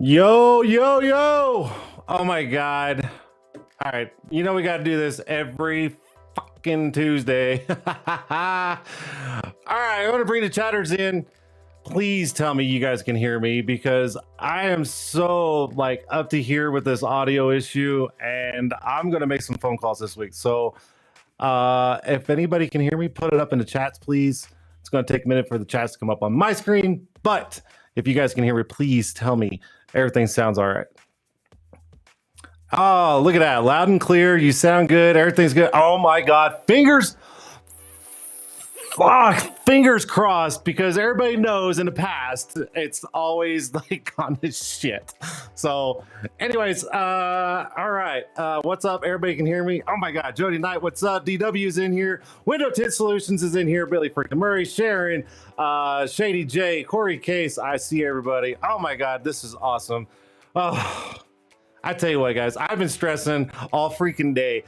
Yo, yo, yo. Oh my God. All right. You know, we got to do this every fucking Tuesday. All right. I want to bring the chatters in. Please tell me you guys can hear me, because I am so like up to here with this audio issue, and I'm going to make some phone calls this week. So if anybody can hear me, put it up in the chats, please. It's going to take a minute for the chats to come up on my screen, but if you guys can hear me, please tell me everything sounds all right. Oh, look at that. Loud and clear. You sound good. Everything's good. Oh my God. Fingers crossed, because everybody knows in the past it's always like on this shit. So anyways, all right, what's up? Everybody can hear me? Oh my God. Jody Knight, what's up? DW's in here. Window Tint Solutions is in here. Billy freaking Murray, Sharon, Shady J, Corey Case. I see everybody. Oh my God, this is awesome. Oh, I tell you what, guys, I've been stressing all freaking day.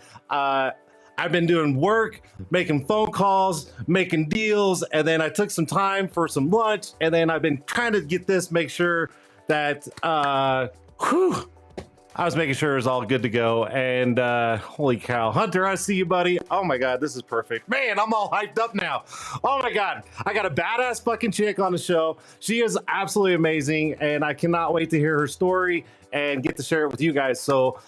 I've been doing work, making phone calls, making deals, and then I took some time for some lunch, and then I've been trying to get this, make sure that, I was making sure it was all good to go. And holy cow, Hunter, I see you, buddy. Oh my God, this is perfect. Man, I'm all hyped up now. Oh my God, I got a badass fucking chick on the show. She is absolutely amazing, and I cannot wait to hear her story and get to share it with you guys. So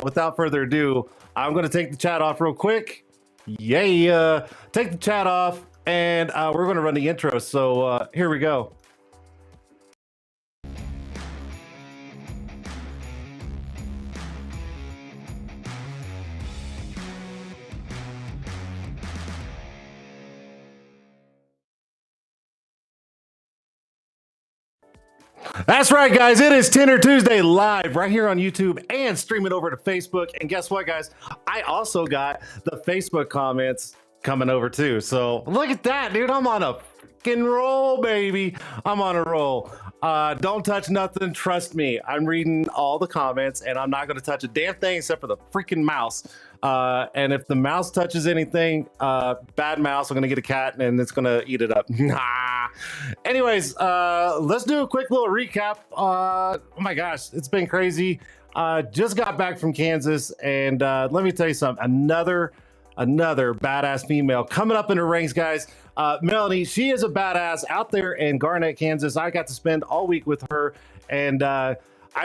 without further ado, I'm going to take the chat off real quick. Yeah, take the chat off, and we're going to run the intro. So here we go. That's right, guys. It is Tint'er Tuesday live right here on YouTube and streaming over to Facebook. And guess what, guys? I also got the Facebook comments coming over too. So look at that, dude. I'm on a and roll, baby. I'm on a roll. Don't touch nothing. Trust me. I'm reading all the comments, and I'm not going to touch a damn thing except for the freaking mouse. And if the mouse touches anything, bad mouse, I'm going to get a cat, and it's going to eat it up. Nah. Anyways, let's do a quick little recap. Oh my gosh, it's been crazy. Just got back from Kansas, and let me tell you something. Another badass female coming up in the ranks, guys. Melanie, she is a badass out there in Garnett, Kansas. I got to spend all week with her, and I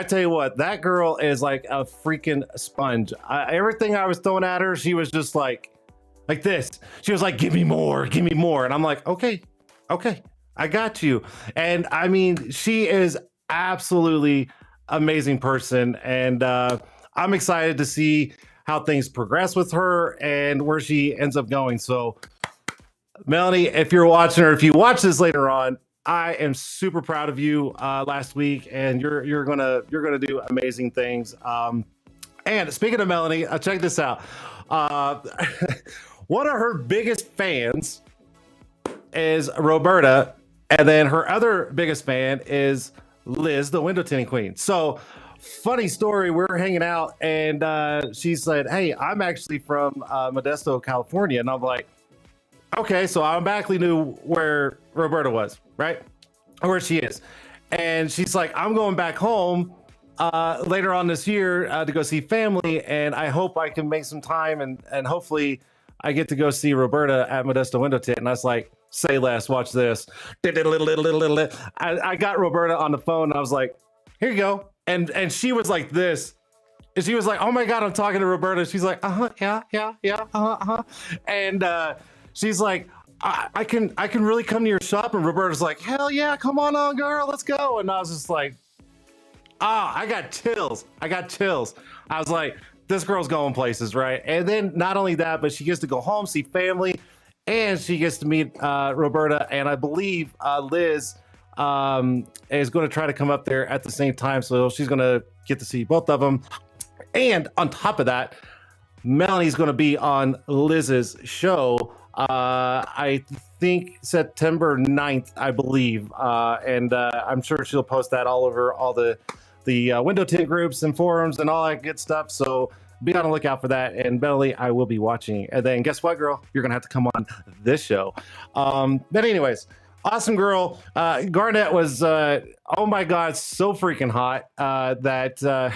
tell you what, that girl is like a freaking sponge. Everything I was throwing at her, she was just like this. She was like, give me more, and I'm like, okay, I got you. And I mean, she is absolutely amazing person, and I'm excited to see how things progress with her and where she ends up going. So Melanie, if you're watching, or if you watch this later on, I am super proud of you last week, and you're gonna do amazing things. And speaking of Melanie, check this out. One of her biggest fans is Roberta, and then her other biggest fan is Liz, the window tinting queen. So funny story, we were hanging out, and she said, hey, I'm actually from Modesto, California. And I'm like, okay, so I automatically knew where Roberta was, right? Or where she is. And she's like, I'm going back home later on this year to go see family, and I hope I can make some time, and hopefully I get to go see Roberta at Modesto Window Tint. And I was like, say less, watch this. I got Roberta on the phone, and I was like, here you go. And she was like this. And she was like, oh my God, I'm talking to Roberta. She's like, yeah. And she's like, I can really come to your shop. And Roberta's like, hell yeah, come on, girl, let's go. And I was just like, I got chills. I was like, this girl's going places, right? And then not only that, but she gets to go home, see family, and she gets to meet Roberta. And I believe Liz is going to try to come up there at the same time, so she's going to get to see both of them. And on top of that, Melanie's going to be on Liz's show, I think September 9th, I believe, and I'm sure she'll post that all over all the window tint groups and forums and all that good stuff, so be on the lookout for that. And Melanie, I will be watching. And then guess what, girl, you're gonna have to come on this show. But anyways, awesome girl. Garnett was, oh my God, so freaking hot that I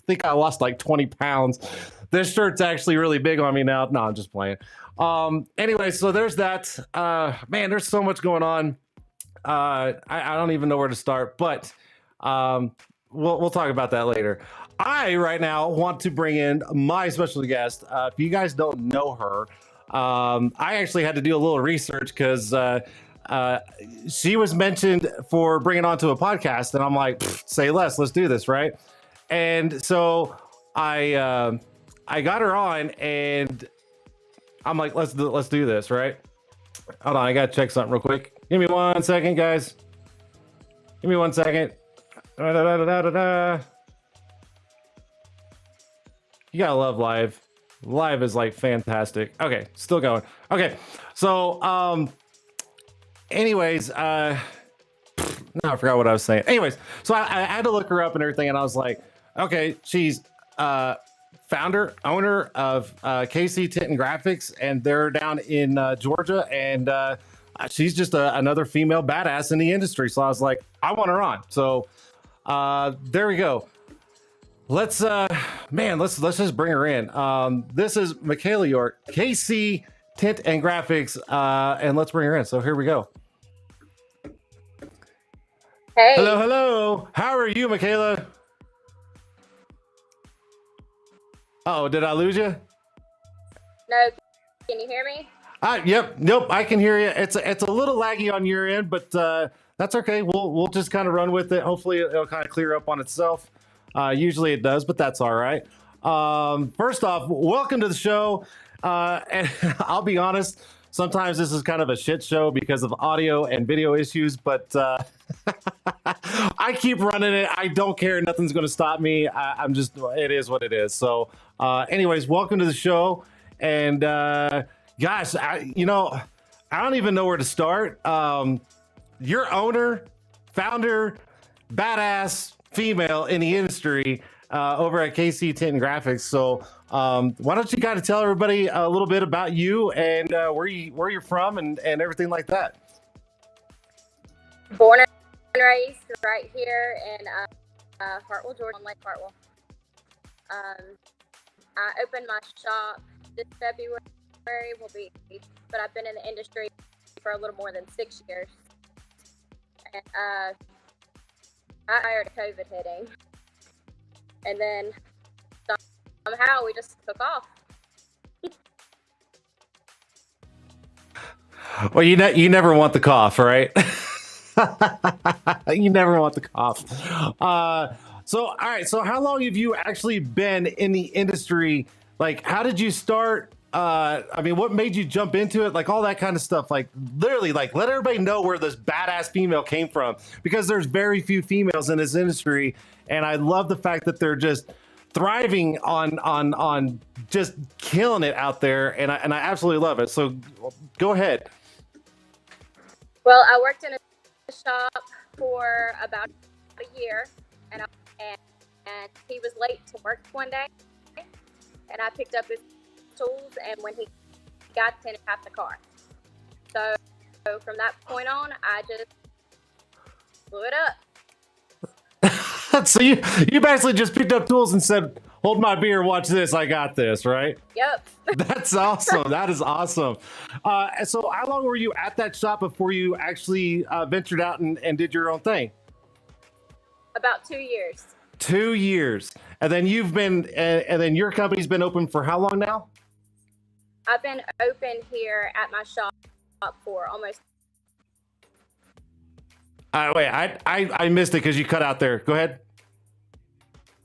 think I lost like 20 pounds. This shirt's actually really big on me now. No, I'm just playing. Anyway, so there's that. Man, there's so much going on. I don't even know where to start, but we'll talk about that later. I right now want to bring in my special guest. If you guys don't know her, I actually had to do a little research because she was mentioned for bringing onto a podcast, and I'm like, say less, let's do this, right? And so I got her on, and I'm like, let's do this, right? Hold on, I gotta check something real quick. Give me 1 second, guys. Give me 1 second. You gotta love live. Live is like fantastic. Okay, still going. Okay, so anyways, no, I forgot what I was saying. Anyways, so I had to look her up and everything, and I was like, okay, she's founder, owner of KC Tint and Graphics, and they're down in Georgia, and she's just another female badass in the industry. So I was like, I want her on. So there we go. Let's just bring her in. This is Michaela York, KC Tint and Graphics, and let's bring her in. So here we go. Hey. Hello. How are you, Michaela? Oh, did I lose you? No, can you hear me? Yep, nope, I can hear you. It's a little laggy on your end, but that's okay. We'll just kind of run with it. Hopefully, it'll kind of clear up on itself. Usually it does, but that's all right. First off, welcome to the show. And I'll be honest, sometimes this is kind of a shit show because of audio and video issues, but I keep running it. I don't care. Nothing's going to stop me. I'm just, it is what it is. So anyways, welcome to the show. And gosh, I don't even know where to start. Your owner, founder, badass female in the industry over at KC Tint Graphics. So why don't you kind of tell everybody a little bit about you and where you're from and everything like that? Born and raised right here in Hartwell, Georgia, on Lake Hartwell. I opened my shop this February, but I've been in the industry for a little more than 6 years. And I hired COVID hitting, and then somehow we just took off. Well, you never want the cough, right? You never want the cough. So, all right. So, how long have you actually been in the industry? Like, how did you start? I mean, what made you jump into it? Like all that kind of stuff. Like, literally, like let everybody know where this badass female came from, because there's very few females in this industry, and I love the fact that they're just thriving on just killing it out there, and I absolutely love it. So, go ahead. Well, I worked in a shop for about a year, and he was late to work one day, and I picked up his tools, and when he got in half the car. So from that point on, I just blew it up. So you basically just picked up tools and said, "Hold my beer, watch this. I got this." Right? Yep. That's awesome. That is awesome. So how long were you at that shop before you actually ventured out and did your own thing? About 2 years. 2 years, and then and then your company's been open for how long now? I've been open here at my shop for almost. Wait, I missed it because you cut out there. Go ahead.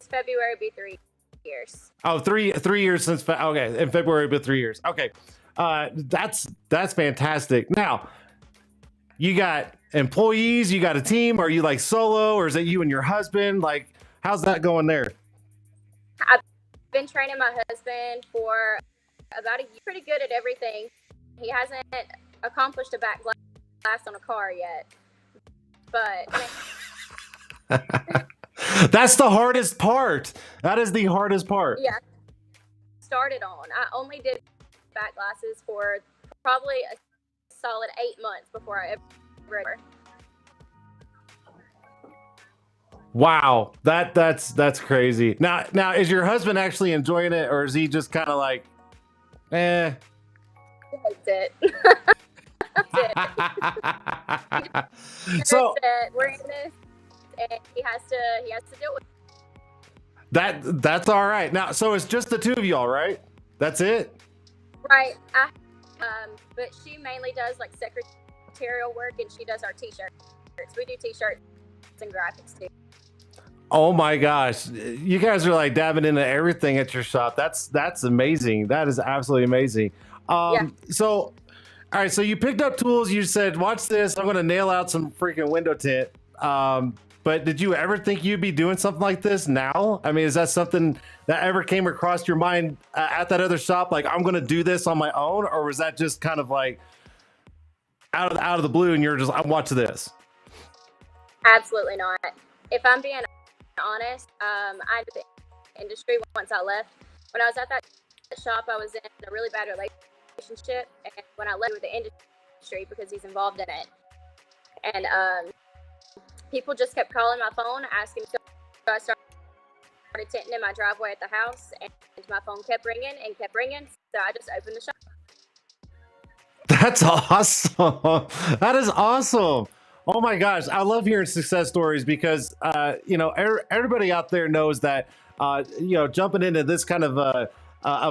February will be 3 years. Oh, three years since. Okay, in February, but 3 years. Okay, that's fantastic. Now, you got employees, you got a team. Are you like solo, or is it you and your husband? Like, how's that going there? I've been training my husband for about a year. Pretty good at everything. He hasn't accomplished a back glass on a car yet, but that's the hardest part. That is the hardest part. Yeah. Started on. I only did back glasses for probably a solid 8 months before I ever. Wow, that's crazy. Now is your husband actually enjoying it, or is he just kind of like, eh? That's it. So we're in this, and he has to deal with it. That's all right. Now, so it's just the two of y'all, right? That's it. Right. But she mainly does like secretarial work, and she does our t-shirts. We do t-shirts and graphics too. Oh my gosh, you guys are like dabbing into everything at your shop. That's amazing. That is absolutely amazing. Yeah. So, all right. So you picked up tools. You said, "Watch this. I'm going to nail out some freaking window tint." But did you ever think you'd be doing something like this now? I mean, is that something that ever came across your mind at that other shop? Like, I'm going to do this on my own, or was that just kind of like out of the blue, and you're just, I'm watching this? Absolutely not. If I'm being honest, I did the industry once I left. When I was at that shop, I was in a really bad relationship, and when I left with the industry because he's involved in it, and people just kept calling my phone asking. So I started tinting in my driveway at the house, and my phone kept ringing and kept ringing. So I just opened the shop. That's awesome. That is awesome. Oh my gosh, I love hearing success stories because everybody out there knows that jumping into this kind of a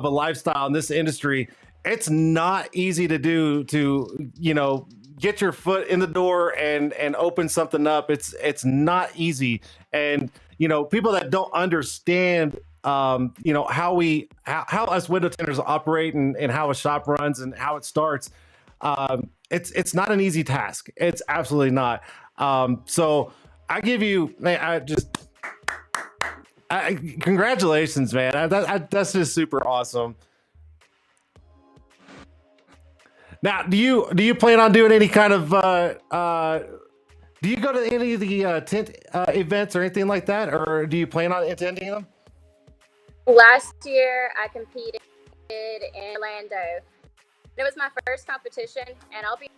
lifestyle in this industry, it's not easy to do, to get your foot in the door and open something up. It's not easy, and people that don't understand how us window tinters operate and how a shop runs and how it starts. It's not an easy task. It's absolutely not. So I give you, congratulations, man. That's just super awesome. Now, do you plan on doing any kind of do you go to any of the tent events or anything like that, or do you plan on attending them? Last year, I competed in Orlando. It was my first competition, and I'll be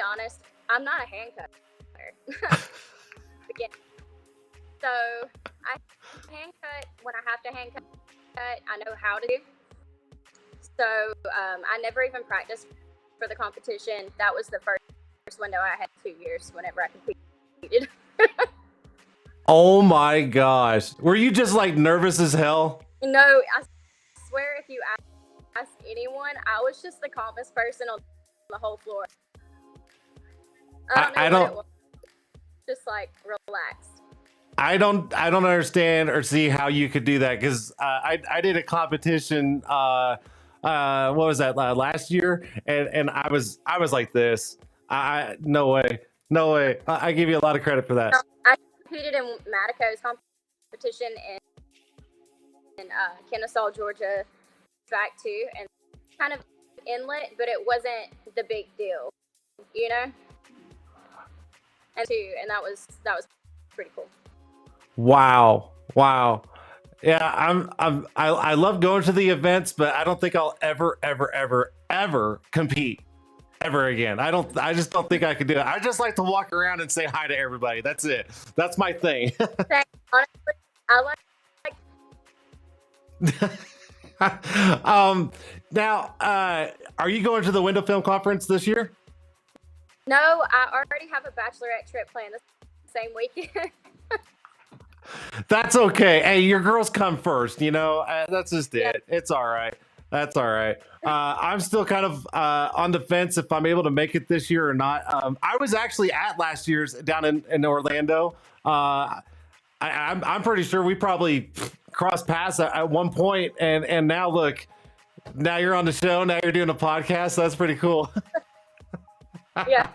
honest, I'm not a hand cutter. Again, so I hand cut when I have to hand cut. I know how to do. So I never even practiced for the competition. That was the first window I had 2 years whenever I competed. Oh my gosh, were you just like nervous as hell? No, I swear if you ask anyone, I was just the calmest person on the whole floor. I What don't it was. Just like relaxed. I don't understand or see how you could do that, because I did a competition what was that, last year, and I was like this. No way, no way. I give you a lot of credit for that. I competed in Matico's competition in Kennesaw, Georgia, track too, and kind of inlet, but it wasn't the big deal, you know. And that was pretty cool. Wow, wow. Yeah, I love going to the events, but I don't think I'll ever compete ever again. I just don't think I could do it. I just like to walk around and say hi to everybody. That's it. That's my thing. Honestly, I like. Now, are you going to the Window Film Conference this year? No, I already have a bachelorette trip planned the same weekend. That's okay. Hey, your girls come first, you know. That's just it. It's all right. That's all right. I'm still kind of on the fence if I'm able to make it this year or not. I was actually at last year's down in Orlando. I'm pretty sure we probably crossed paths at one point, and now look, now you're on the show. Now you're doing a podcast. That's pretty cool. Yeah.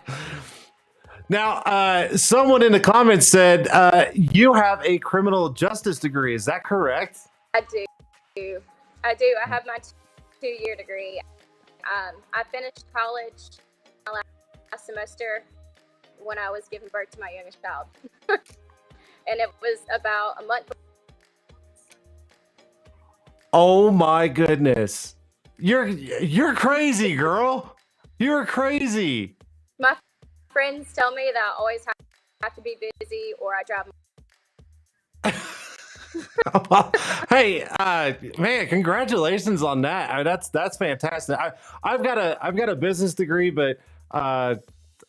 Now, someone in the comments said you have a criminal justice degree. Is that correct? I do. I have my 2-year degree. I finished college my last semester when I was giving birth to my youngest child. And it was about a month. Oh my goodness. You're crazy, girl. You're crazy. My friends tell me that I always have to be busy or I drive. Hey, man, congratulations on that. That's fantastic. I've got a business degree, but I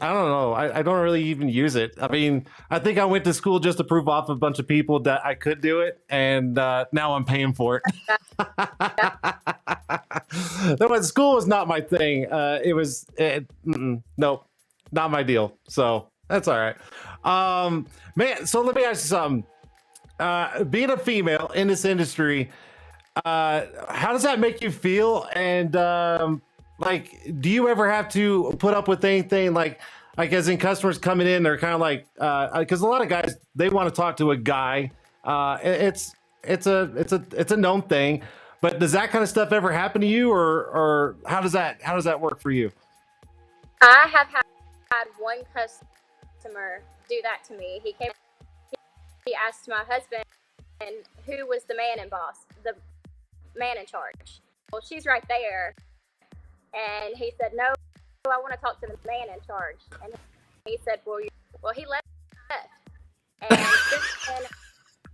don't know. I don't really even use it. I mean, I think I went to school just to prove off a bunch of people that I could do it, and now I'm paying for it. No, school was not my thing. Nope, not my deal. So that's all right. Man, so let me ask you something. Being a female in this industry, how does that make you feel? And like, do you ever have to put up with anything like as in customers coming in, they're kind of like, because a lot of guys, they want to talk to a guy. It's a known thing, but does that kind of stuff ever happen to you, or how does that work for you? I have had one customer do that to me. He asked my husband who was the man in boss, the man in charge. Well, she's right there. And he said, no, I want to talk to the man in charge. And he said, well, he left. And since then,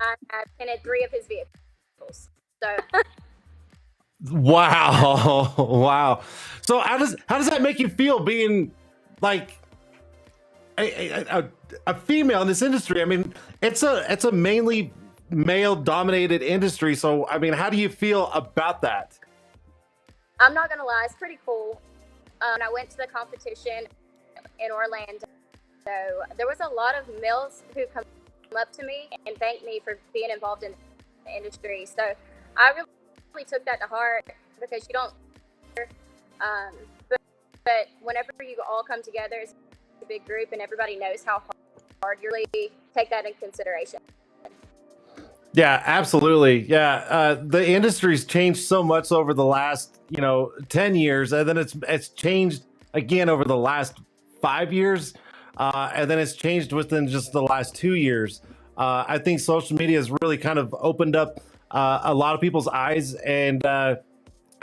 I have tinted 3 of his vehicles. So. Wow. Wow. So how does that make you feel being like a female in this industry? I mean, it's a mainly male dominated industry. So, I mean, how do you feel about that? I'm not going to lie. It's pretty cool. I went to the competition in Orlando. So there was a lot of males who come up to me and thanked me for being involved in the industry. So I really took that to heart, because you don't, but whenever you all come together as a big group and everybody knows how hard you really take that into consideration. Yeah, absolutely. Yeah, the industry's changed so much over the last 10 years, and then it's changed again over the last 5 years, and then it's changed within just the last 2 years. I think social media has really kind of opened up a lot of people's eyes, and I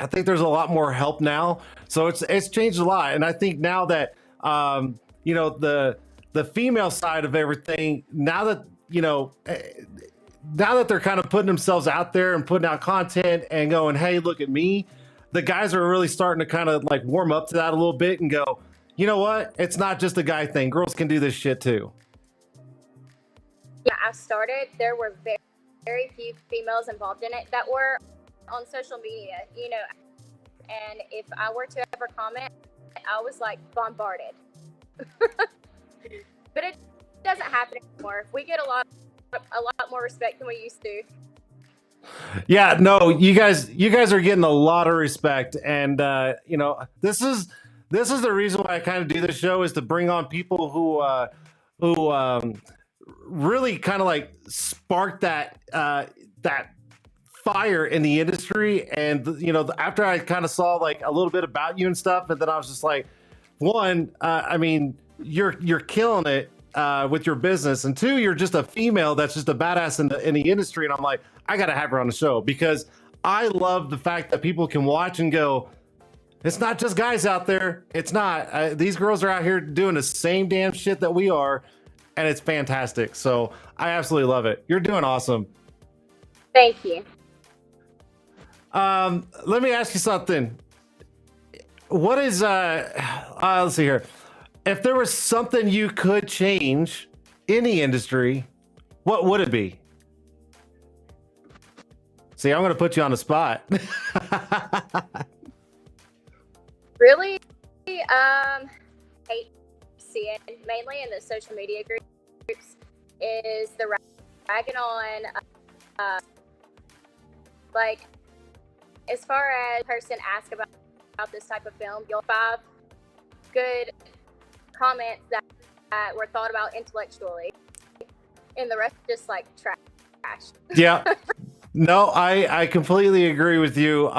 think there's a lot more help now. So it's changed a lot, and I think now that the female side of everything, now that now that they're kind of putting themselves out there and putting out content and going, hey, look at me, the guys are really starting to kind of like warm up to that a little bit and go, you know what? It's not just a guy thing. Girls can do this shit too. Yeah, I started, there were very, very few females involved in it that were on social media, and if I were to ever comment, I was like bombarded. But it doesn't happen anymore. We get a lot more respect than we used to. Yeah, no, you guys are getting a lot of respect, and this is the reason why I kind of do this show, is to bring on people who really kind of like spark that fire in the industry. And after I kind of saw like a little bit about you and stuff, and then I was just like, one, I mean, you're killing it with your business, and two, you're just a female that's just a badass in the industry, and I'm like, I gotta have her on the show, because I love the fact that people can watch and go, it's not just guys out there. It's not. These girls are out here doing the same damn shit that we are, and it's fantastic. So I absolutely love it. You're doing awesome. Thank you. Let me ask you something. What is let's see here. If there was something you could change in the industry, what would it be? See, I'm going to put you on the spot. Really? Hate seeing, mainly in the social media groups, is the ragging on, like, as far as a person asks about this type of film, you'll have 5 good comments that were thought about intellectually, and the rest just like trash. Yeah. No, I completely agree with you.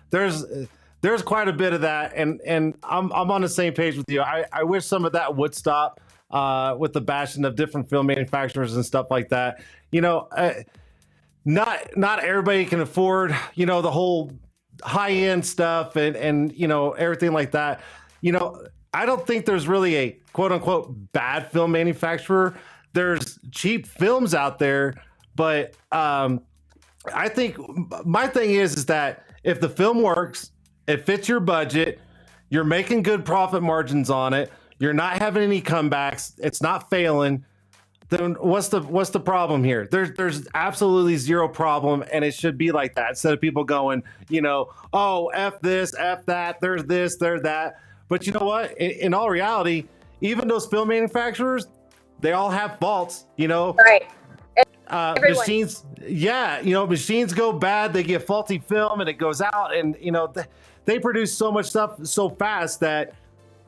There's quite a bit of that, and I'm on the same page with you. I wish some of that would stop with the bashing of different film manufacturers and stuff like that. Not everybody can afford the whole high end stuff and everything like that. I don't think there's really a quote unquote bad film manufacturer. There's cheap films out there, but I think my thing is that if the film works, it fits your budget, you're making good profit margins on it, you're not having any comebacks, it's not failing, then what's the problem here? There's absolutely zero problem, and it should be like that, instead of people going, oh, F this, F that, there's this, there's that. But you know what? In all reality, even those film manufacturers, they all have faults, Right. Machines, machines go bad, they get faulty film, and it goes out, and they produce so much stuff so fast that,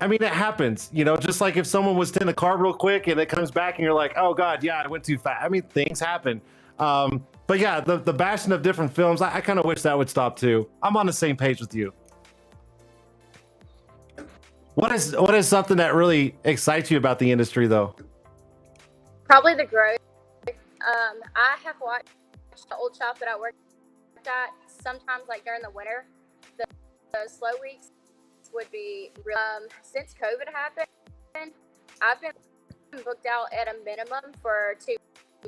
I mean, it happens. Just like if someone was in the car real quick and it comes back and you're like, oh god, yeah, I went too fast. I mean, things happen. But yeah, the bashing of different films, I kind of wish that would stop too. I'm on the same page with you. What is something that really excites you about the industry, though? Probably the growth. I have watched the old shop that I worked at. Sometimes, like during the winter, the slow weeks would be real. Since COVID happened, I've been booked out at a minimum for 2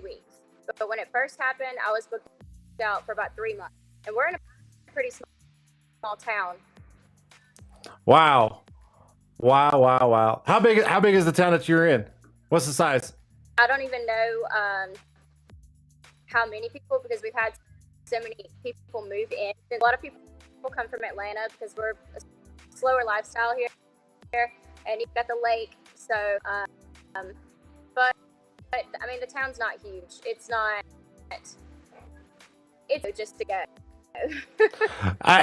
weeks. But when it first happened, I was booked out for about 3 months. And we're in a pretty small town. Wow. How big is the town that you're in? What's the size? I don't even know how many people, because we've had so many people move in. A lot of people come from Atlanta because we're a slower lifestyle here, and you've got the lake. So, but I mean, the town's not huge. It's not. It's just to go.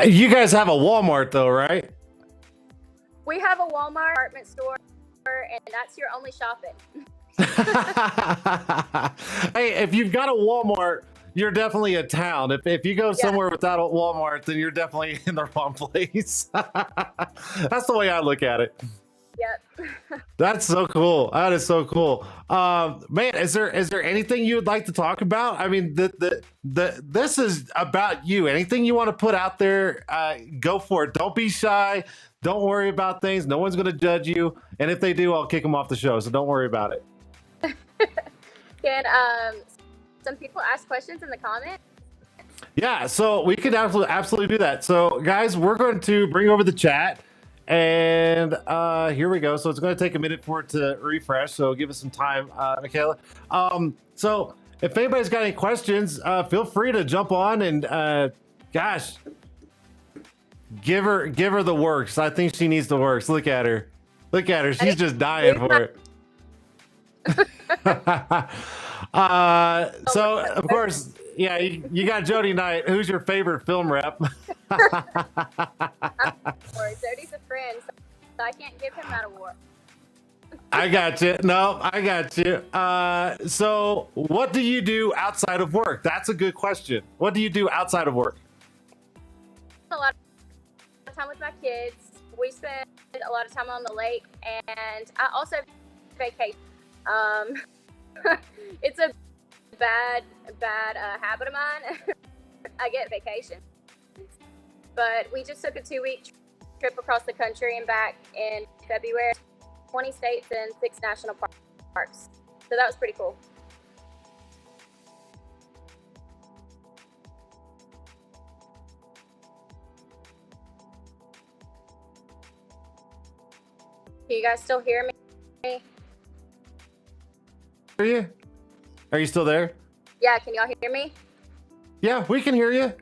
You guys have a Walmart, though, right? We have a Walmart department store, and that's your only shopping. Hey, if you've got a Walmart, you're definitely a town. If you go somewhere without a Walmart, then you're definitely in the wrong place. That's the way I look at it. Yep. That's so cool. That is so cool. Man, is there anything you would like to talk about? I mean, this is about you. Anything you want to put out there, go for it. Don't be shy. Don't worry about things. No one's going to judge you. And if they do, I'll kick them off the show. So don't worry about it. Can some people ask questions in the comments? Yeah, so we could absolutely do that. So guys, we're going to bring over the chat. And here we go. So it's going to take a minute for it to refresh. So give us some time, Michaela. So if anybody's got any questions, feel free to jump on and gosh, give her the works. I think she needs the works. Look at her. Look at her. She's just dying for it. So of course, yeah, you got Jody Knight. Who's your favorite film rep? Jody's a friend, so I can't give him that award. I got you. No, I got you. So what do you do outside of work? That's a good question. What do you do outside of work? A lot of time with my kids. We spend a lot of time on the lake, and I also vacation. It's a bad habit of mine. I get vacation, but we just took a 2-week trip across the country and back in February. 20 states and 6 national parks. So that was pretty cool. Can you guys still hear me? Hear you? Are you still there? Yeah, can y'all hear me? Yeah, we can hear you.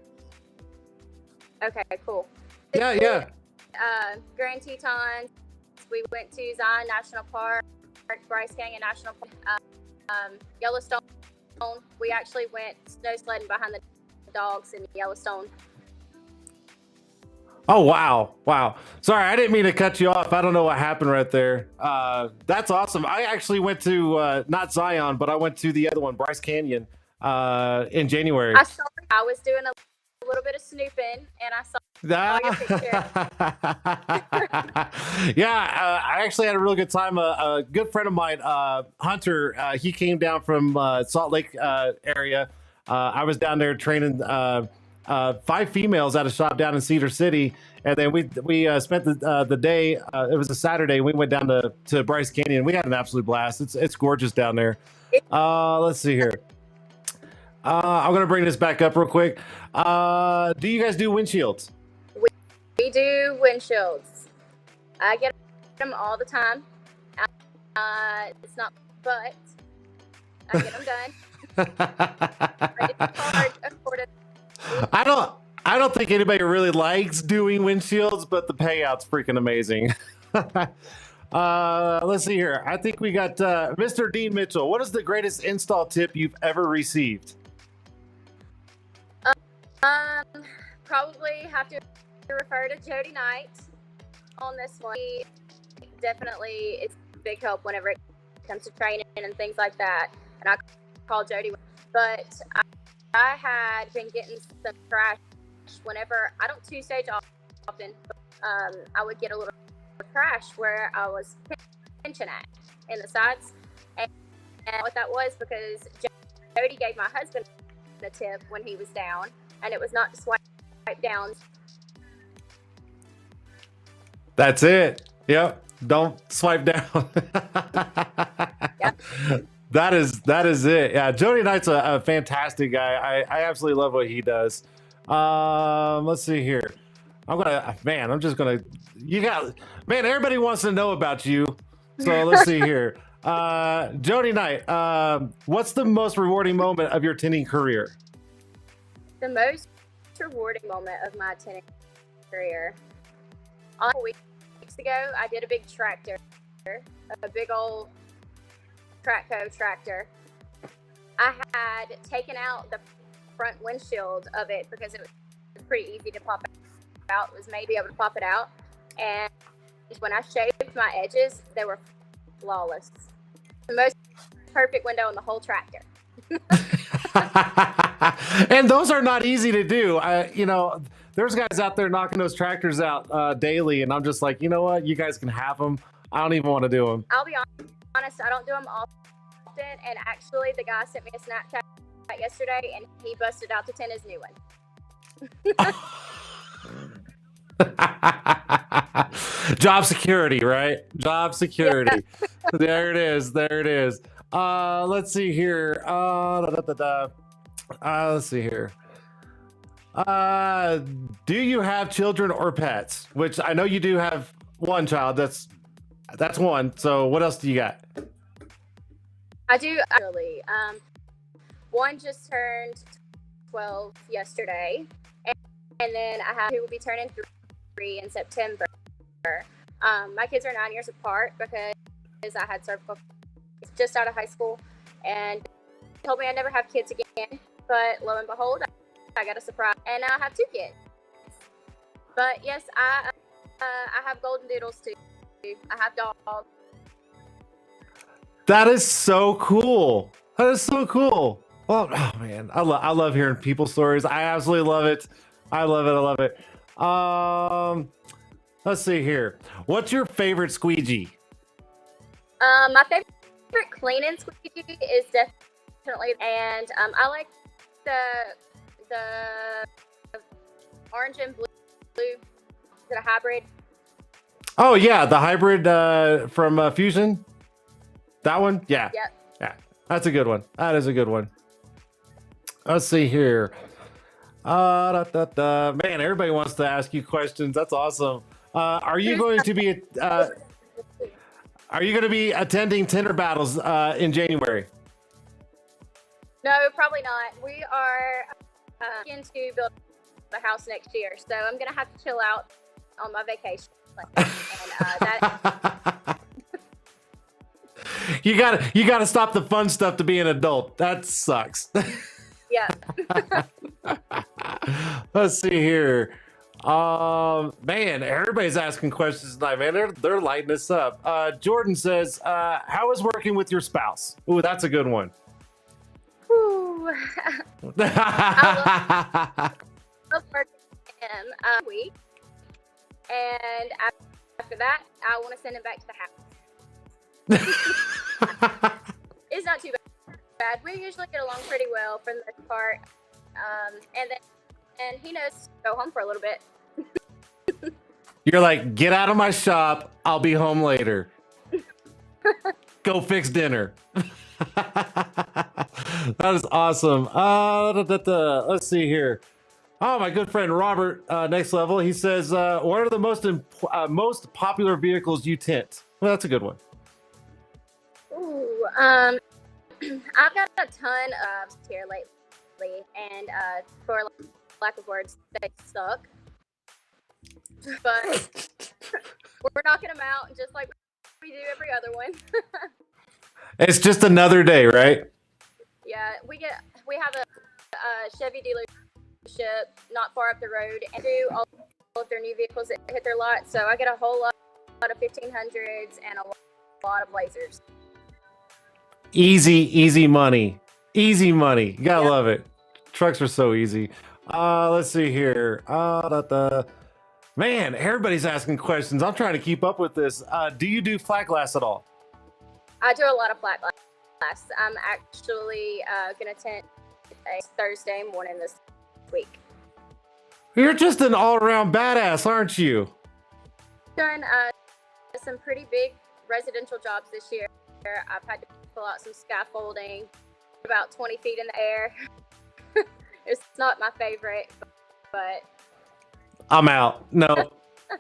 Okay, cool. Yeah. Grand Tetons. We went to Zion National Park, Bryce Canyon National Park, Yellowstone. We actually went snow sledding behind the dogs in Yellowstone. Oh, wow. Sorry, I didn't mean to cut you off. I don't know what happened right there. That's awesome. I actually went to, not Zion, but I went to the other one, Bryce Canyon, in January. I was doing a little bit of snooping, and I saw your picture. Yeah, I actually had a really good time. A good friend of mine, Hunter, he came down from Salt Lake area. I was down there training 5 females at a shop down in Cedar City, and then we spent the day. It was a Saturday. We went down to Bryce Canyon. We had an absolute blast. It's gorgeous down there. Let's see here. I'm gonna bring this back up real quick. Do you guys do windshields? We do windshields. I get them all the time. It's not, but I get them done. I don't think anybody really likes doing windshields, but the payout's freaking amazing. Let's see here. I think we got Mr. Dean Mitchell. What is the greatest install tip you've ever received? Probably have to refer to Jody Knight on this one. He definitely is a big help whenever it comes to training and things like that. And I call Jody, but I had been getting some crash whenever I don't 2-stage often. I would get a little crash where I was pinching at in the sides, and what that was because Jody gave my husband a tip when he was down, and it was not to swipe down. That's it. Yep. Don't swipe down. Yep. That is it. Yeah, Jody Knight's a fantastic guy. I absolutely love what he does. Let's see here. Everybody wants to know about you. So let's see here. Jody Knight, what's the most rewarding moment of your tinting career? The most rewarding moment of my tinting career. A couple weeks ago, I did a big tractor, a big old Tratco tractor. I had taken out the front windshield of it because it was pretty easy to pop out. It was made to be able to pop it out. And when I shaved my edges, they were flawless. The most perfect window in the whole tractor. And those are not easy to do. There's guys out there knocking those tractors out daily, and I'm just like, you know what? You guys can have them. I don't even want to do them. I'll be honest, I don't do them often. And actually, the guy sent me a Snapchat yesterday, and he busted out to 10 his new one. Job security, right? Job security. Yeah. There it is. Let's see here. Let's see here. Do you have children or pets? Which I know you do have one child. That's one. So what else do you got? I do actually. One just turned 12 yesterday, and then I have who will be turning 3 in September. My kids are 9 years apart because I had cervical just out of high school, and told me I'd never have kids again. But lo and behold, I got a surprise, and now I have 2 kids. But yes, I have golden doodles too. I have dogs. That is so cool. That is so cool. Well, oh man, I love hearing people's stories. I absolutely love it. I love it. Let's see here. What's your favorite squeegee? My favorite cleaning squeegee is definitely, and I like the orange and blue. Is it a hybrid? Oh yeah, the hybrid from Fusion. That one? Yeah. Yep. Yeah. That's a good one. That is a good one. Let's see here. Man, everybody wants to ask you questions. That's awesome. Are you going to be attending Tint'er battles in January? No, probably not. We are looking to build a house next year, so I'm gonna have to chill out on my vacation. You gotta stop the fun stuff to be an adult. That sucks. Yeah. Let's see here. Man, everybody's asking questions tonight, man. They're lighting us up. Jordan says, how is working with your spouse? Ooh, that's a good one. Ooh. I love working with him a week, and after that, I want to send him back to the house. It's not too bad. We usually get along pretty well for the most part, and he knows to go home for a little bit. You're like, get out of my shop. I'll be home later. Go fix dinner. That is awesome. Let's see here. Oh, my good friend Robert, next level. He says, what are the most popular vehicles you tint? Well, that's a good one. Ooh, I've got a ton of here lately, and for lack of words, they suck. But we're knocking them out just like we do every other one. It's just another day, right? Yeah, we have a Chevy dealership not far up the road, and do all of their new vehicles that hit their lot. So I get a whole lot of 1500s and a lot of Blazers. Easy money. You gotta love it. Trucks are so easy. Let's see here. Man, everybody's asking questions. I'm trying to keep up with this. Do you do flat glass at all? I do a lot of flat glass. I'm actually gonna tint a Thursday morning this week. You're just an all-around badass, aren't you? Done some pretty big residential jobs this year. I've had to pull out some scaffolding about 20 feet in the air. It's not my favorite, but I'm out. No.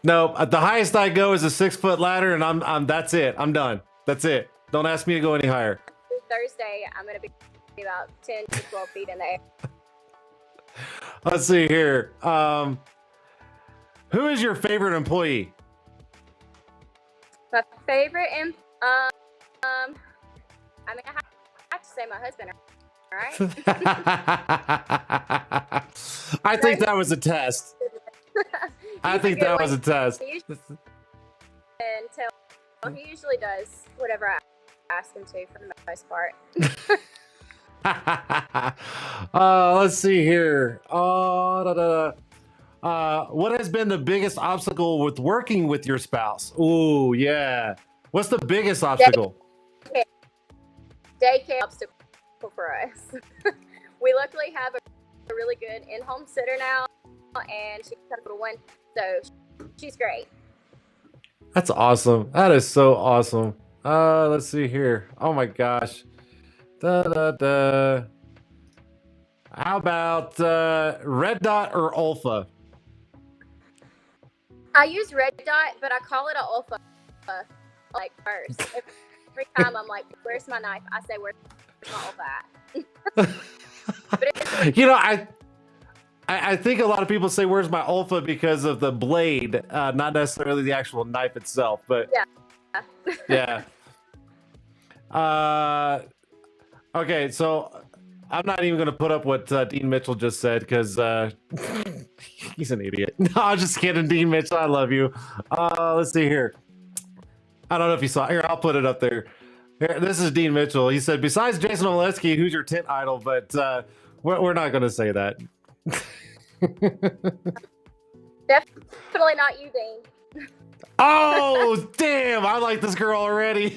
The highest I go is a 6-foot ladder, and I'm that's it. I'm done. That's it. Don't ask me to go any higher. Thursday, I'm gonna be about 10 to 12 feet in the air. Let's see here. Who is your favorite employee? My favorite, I mean, I have to say my husband, right? I think that was a test. I think that was a test. He usually does whatever I ask him to, for the most part. Let's see here. What has been the biggest obstacle with working with your spouse? Ooh, yeah. What's the biggest obstacle? Daycare obstacle for us. We luckily have a really good in-home sitter now, and she's kind of a one, so she's great. That's awesome. That is so awesome. Let's see here. Oh my gosh. Da da da. How about red dot or alpha? I use red dot, but I call it a alpha like first. Every time I'm like, "Where's my knife?" I say, "Where's my alpha at?" But it's You know, I think a lot of people say, "Where's my alpha?" because of the blade, not necessarily the actual knife itself. But yeah. yeah. Okay, so I'm not even going to put up what Dean Mitchell just said because he's an idiot. No, I'm just kidding, Dean Mitchell. I love you. Let's see here. I don't know if you saw. Here, I'll put it up there. Here, this is Dean Mitchell. He said, "Besides Jason Oleski, who's your tent idol?" But we're not going to say that. Definitely not you, Dean. Oh, damn. I like this girl already.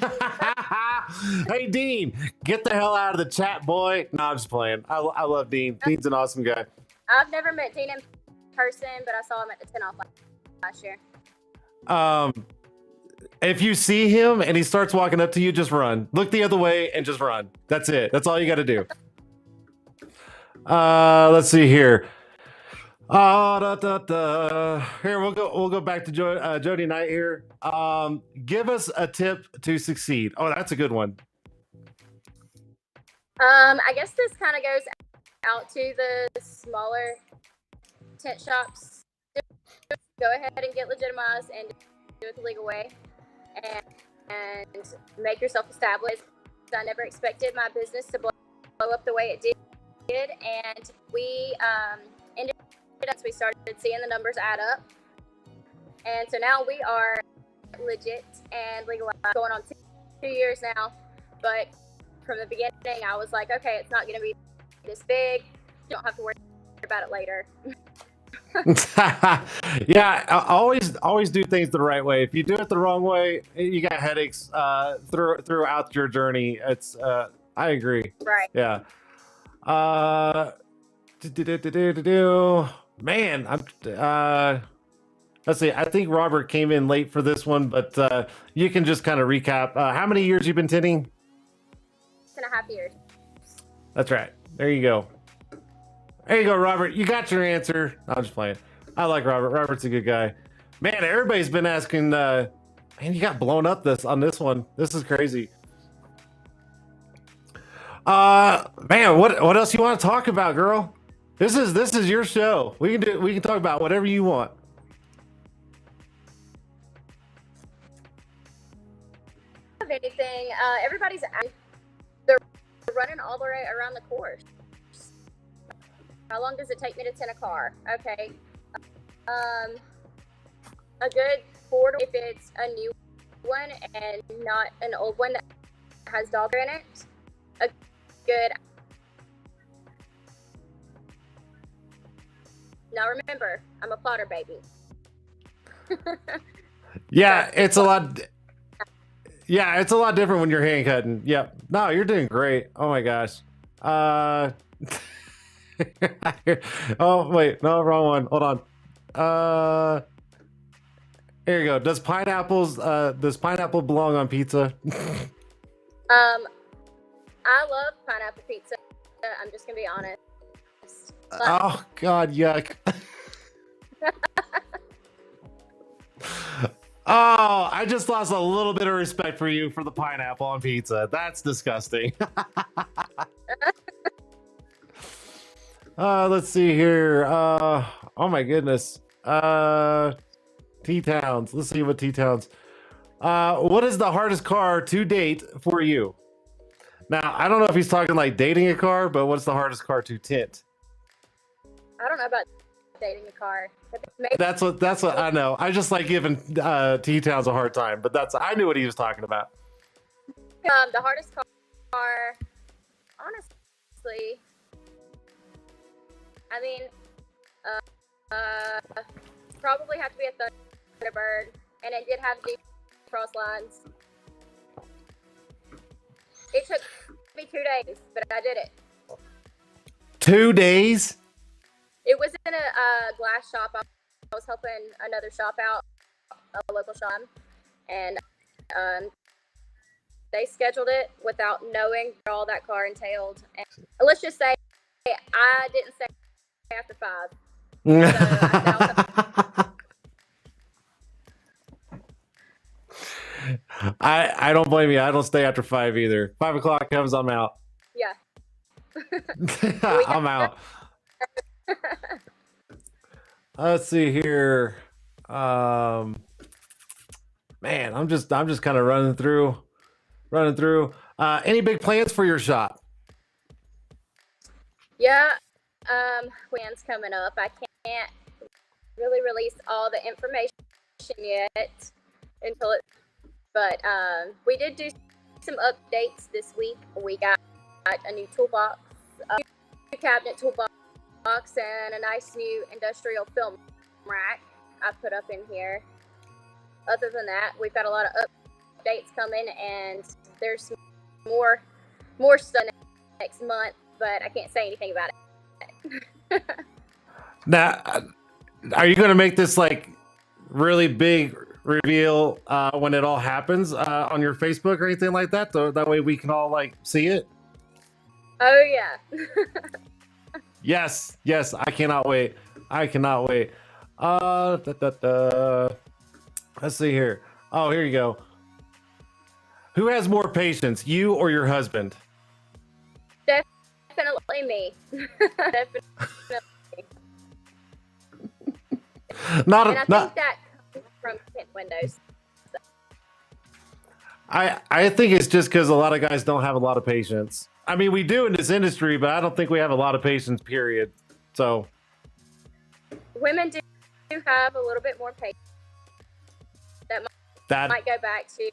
Hey, Dean, get the hell out of the chat, boy. No, I'm just playing. I love Dean. Dean's an awesome guy. I've never met Dean in person, but I saw him at the 10 off last year. If you see him and he starts walking up to you, just run. Look the other way and just run. That's it. That's all you got to do. Let's see here. Here we'll go back to Jody Knight here. Give us a tip to succeed. Oh, that's a good one. I guess this kind of goes out to the smaller tent shops. Just go ahead and get legitimized and do it the legal way, and make yourself established. I never expected my business to blow up the way it did, and we ended up, we started seeing the numbers add up, and so now we are legit and legalized, going on 2 years now. But from the beginning, I was like, okay, it's not going to be this big. You don't have to worry about it later. Yeah, always do things the right way. If you do it the wrong way, you got headaches throughout your journey. It's I agree. Right. Yeah. Man, let's see. I think Robert came in late for this one, but you can just kind of recap. How many years you've been tinting? 6.5 years. That's right. There you go. There you go, Robert. You got your answer. I'm just playing. I like Robert. Robert's a good guy. Man, everybody's been asking. Man, you got blown up on this one. This is crazy. Man, what else you want to talk about, girl? This is your show. We can talk about whatever you want. Of anything, they're running all the way around the course. How long does it take me to tint a car? Okay, a good 4 if it's a new one and not an old one that has dog in it. A good. Now remember, I'm a plotter baby. Yeah, it's a lot. Yeah, it's a lot different when you're hand cutting. Yep. No, you're doing great. Oh my gosh. Oh wait, no, wrong one. Hold on. Here you go. Does pineapple belong on pizza? I love pineapple pizza. I'm just gonna be honest. But Oh God, yuck. Oh, I just lost a little bit of respect for you for the pineapple on pizza. That's disgusting. Let's see here. Oh my goodness. T-Towns. Let's see what T-Towns. What is the hardest car to date for you? Now, I don't know if he's talking like dating a car, but what's the hardest car to tint? I don't know about dating a car. Maybe That's what I know. I just like giving T-Towns a hard time, but I knew what he was talking about. the hardest car, honestly, I mean, probably have to be a Thunderbird, and it did have deep cross lines. It took me 2 days, but I did it. 2 days? It was in a glass shop. I was helping another shop out, a local shop, and they scheduled it without knowing what all that car entailed. And let's just say I didn't stay after 5. I don't blame you. I don't stay after 5 either. 5 o'clock comes, I'm out. Yeah. I'm out. Let's see here. Man, I'm just kind of running through. Any big plans for your shop? Yeah, plans coming up. I can't really release all the information yet until it. But we did do some updates this week. We got a new toolbox, a new cabinet toolbox, and a nice new industrial film rack I put up in here. Other than that, we've got a lot of updates coming, and there's more stuff next month, but I can't say anything about it. Now, are you going to make this like really big reveal when it all happens on your Facebook or anything like that? So that way we can all like see it. Oh yeah. Yes, I cannot wait. Let's see here. Oh, here you go. Who has more patience, you or your husband? Definitely me. Definitely. And I think that comes from tint windows. I think it's just because a lot of guys don't have a lot of patience. I mean, we do in this industry, but I don't think we have a lot of patience, period. So women do have a little bit more patience. That might go back to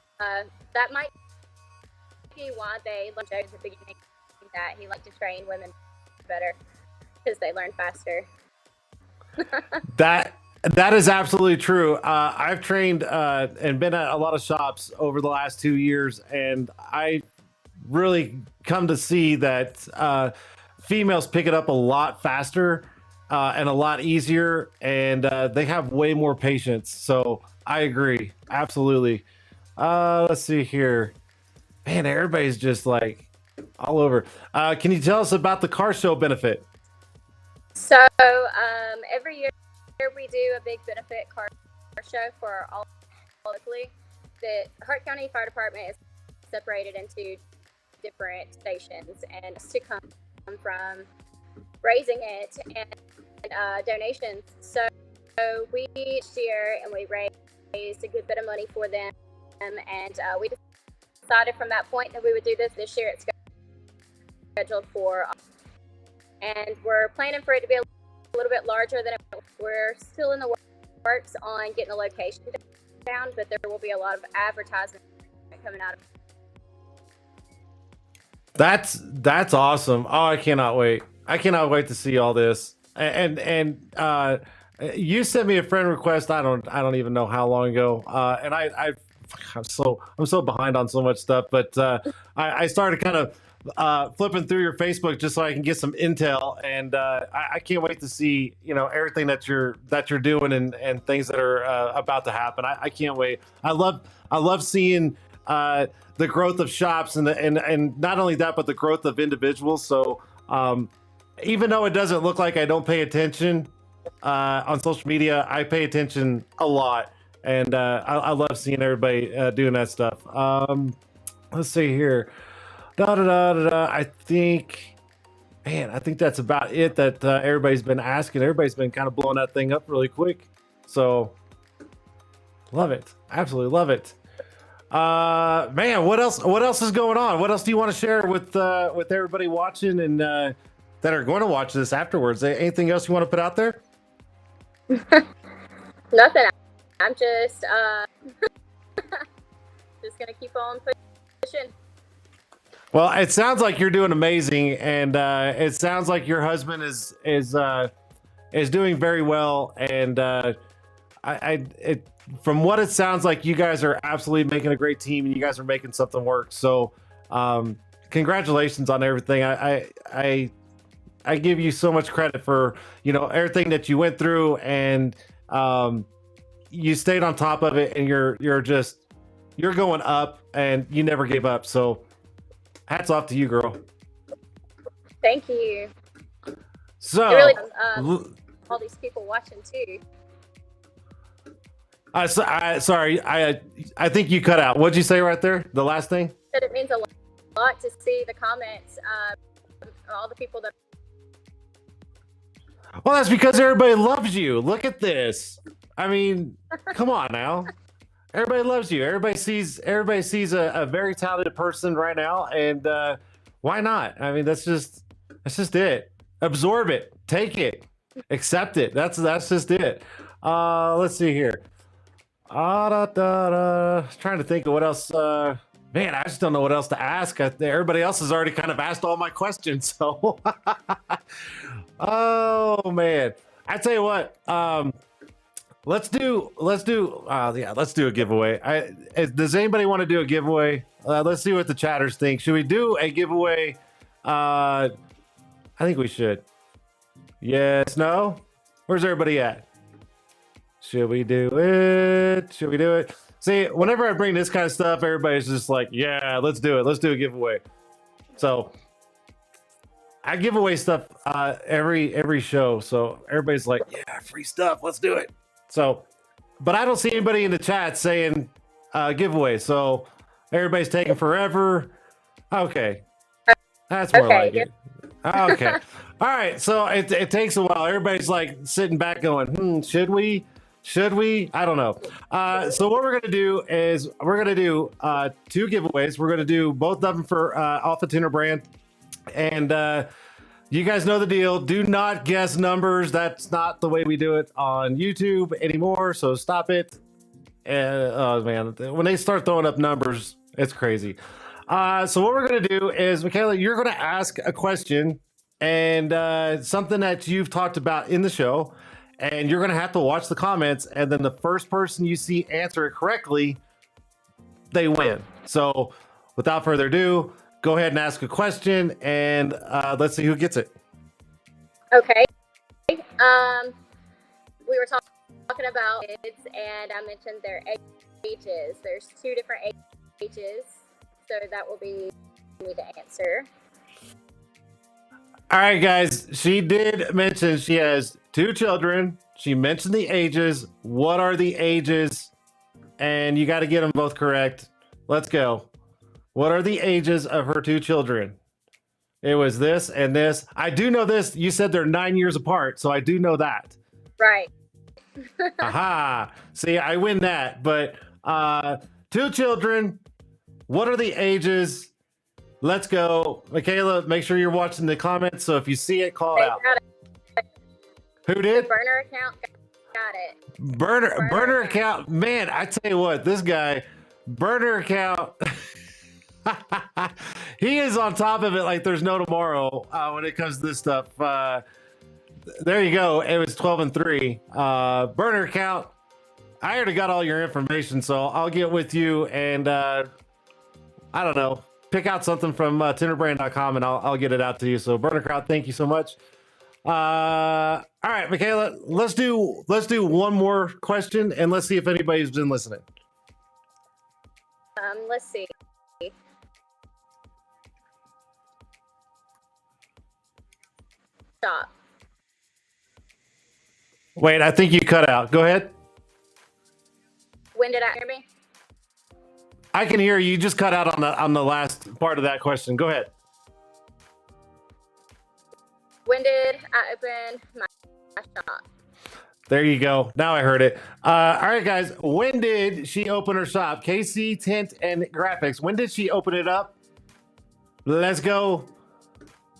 that might be why they learned at the beginning that he liked to train women better because they learn faster. That is absolutely true. I've trained and been at a lot of shops over the last 2 years, and I really come to see that females pick it up a lot faster and a lot easier, and they have way more patience. So I agree, absolutely. Let's see here. Man, everybody's just like all over. Can you tell us about the car show benefit? So every year we do a big benefit car show for all locally. The Hart County Fire Department is separated into different stations, and to come from raising it and donations. So we each year and we raised a good bit of money for them, and we decided from that point that we would do this year. It's scheduled for, and we're planning for it to be a little bit larger than it. We're still in the works on getting the location down, but there will be a lot of advertising coming out of it. That's awesome. Oh, I cannot wait. I cannot wait to see all this. And you sent me a friend request. I don't even know how long ago. And I'm so behind on so much stuff. But I started kind of flipping through your Facebook just so I can get some intel. And I can't wait to see everything that you're doing and things that are about to happen. I can't wait. I love seeing the growth of shops and not only that, but the growth of individuals. So even though it doesn't look like I don't pay attention on social media, I pay attention a lot, and I love seeing everybody doing that stuff. Let's see here. I think that's about it that everybody's been asking. Everybody's been kind of blowing that thing up really quick. So love it. Absolutely love it. Man, what else is going on? What else do you want to share with everybody watching and that are going to watch this afterwards? Anything else you want to put out there? Nothing. I'm just just gonna keep on pushing. Well, it sounds like you're doing amazing, and it sounds like your husband is doing very well. And from what it sounds like, you guys are absolutely making a great team, and you guys are making something work. So, congratulations on everything. I give you so much credit for everything that you went through, and you stayed on top of it, and you're going up, and you never gave up. So hats off to you, girl. Thank you. So It really all these people watching too. sorry, I think you cut out. What'd you say right there? The last thing? But it means a lot to see the comments, all the people that. Well, that's because everybody loves you. Look at this. I mean, come on now. Everybody loves you. Everybody sees a very talented person right now, and why not? I mean, that's just it. Absorb it, take it, accept it. That's just it. Let's see here. Trying to think of what else. Man, I just don't know what else to ask. Everybody else has already kind of asked all my questions. So, oh man, I tell you what. Let's do a giveaway. Does anybody want to do a giveaway? Let's see what the chatters think. Should we do a giveaway? I think we should. Yes, no? Where's everybody at? Should we do it? Should we do it? See, whenever I bring this kind of stuff, everybody's just like, yeah, let's do it. Let's do a giveaway. So I give away stuff every show. So everybody's like, yeah, free stuff. Let's do it. So, but I don't see anybody in the chat saying giveaway. So everybody's taking forever. Okay. That's more like it. Okay. All right. So it takes a while. Everybody's like sitting back going, should we? Should we? I don't know. So what we're going to do is we're going to do 2 giveaways. We're going to do both of them for off the Tint'er brand. And you guys know the deal. Do not guess numbers. That's not the way we do it on YouTube anymore. So stop it. Oh man, when they start throwing up numbers, it's crazy. So what we're going to do is, Michaela, you're going to ask a question and something that you've talked about in the show. And you're going to have to watch the comments. And then the first person you see answer it correctly, they win. So without further ado, go ahead and ask a question, and let's see who gets it. Okay. We were talking about kids, and I mentioned their ages. There's 2 different ages, so that will be me to answer. All right, guys. She did mention she has 2 children. She mentioned the ages. What are the ages? And you got to get them both correct. Let's go. What are the ages of her 2 children? It was this and this. I do know this. You said they're 9 years apart, so I do know that. Right. Aha. See, I win that. But 2 children. What are the ages? Let's go. Michaela, make sure you're watching the comments. So if you see it, call it out. Who did? The burner account got it. Burner account. Man, I tell you what, this guy, burner account. He is on top of it like there's no tomorrow when it comes to this stuff. There you go. It was 12-3. Burner account. I already got all your information, so I'll get with you and I don't know. Pick out something from tinterbrand.com and I'll get it out to you. So burner account, thank you so much. All right, Michaela, let's do one more question and let's see if anybody's been listening. Let's see. Stop. Wait, I think you cut out. Go ahead. When did I hear me? I can hear you. You just cut out on the last part of that question. Go ahead. When did I open my shop? There you go. Now I heard it. All right, guys. When did she open her shop? KC Tint and Graphics. When did she open it up? Let's go.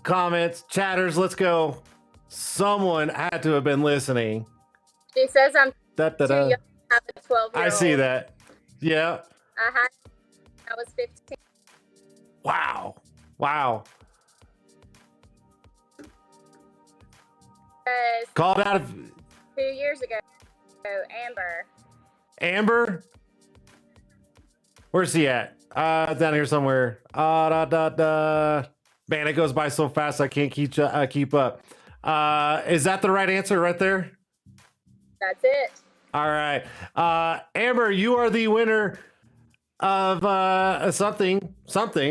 Comments, chatters. Let's go. Someone had to have been listening. She says I'm too young to have a 12-year-old. I see that. Yeah. I was 15. Wow. Wow. Because Called out of 2 years ago, Amber. Amber. Where's he at? Down here somewhere. Man, it goes by so fast I can't keep up. Is that the right answer right there? That's it. All right. Amber, you are the winner of something.